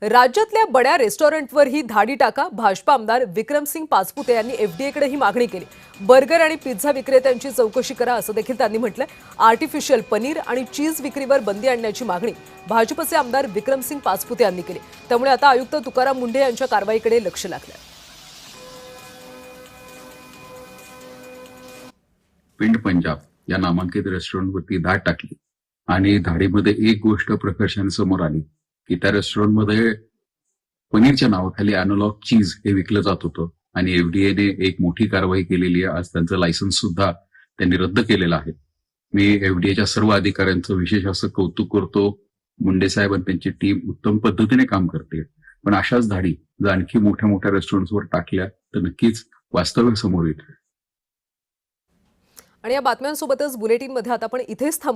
राज्यातल्या बड्या रेस्टॉरंटवर ही धाडी टाका. भाजपा आमदार विक्रमसिंग पाचपुते यांनी एफडीएकडे ही मागणी केली. बर्गर आणि पिझ्झा विक्रेत्यांची चौकशी करा असं देखील त्यांनी म्हटलंय. आर्टिफिशियल पनीर आणि चीज विक्रीवर बंदी आणण्याची मागणी भाजपचे आमदार विक्रमसिंग पाचपुते यांनी केली. त्यामुळे आता आयुक्त तुकाराम मुंढे यांच्या कारवाईकडे लक्ष लागलंय. पिंड पंजाब या नामांकित रेस्टॉरंटवरती धाड टाकली आणि धाडीमध्ये एक गोष्ट प्रकर्षाने समोर आली की त्या रेस्टॉरंटमध्ये पनीरच्या नावाखाली अॅनालॉग चीज हे विकलं जात होतं आणि एफडीएने एक मोठी कारवाई केलेली आहे. आज त्यांचं लायसन्स सुद्धा त्यांनी रद्द केलेलं आहे. मी एफडीएच्या सर्व अधिकाऱ्यांचं विशेष असं कौतुक करतो. मुंडे साहेब आणि त्यांची टीम उत्तम पद्धतीने काम करते. पण अशाच धाडी जर आणखी मोठ्या मोठ्या रेस्टॉरंट्सवर टाकल्या तर नक्कीच वास्तव्य समोर येईल. आणि या बातम्यांसोबतच बुलेटिनमध्ये आता आपण इथेच थांबू.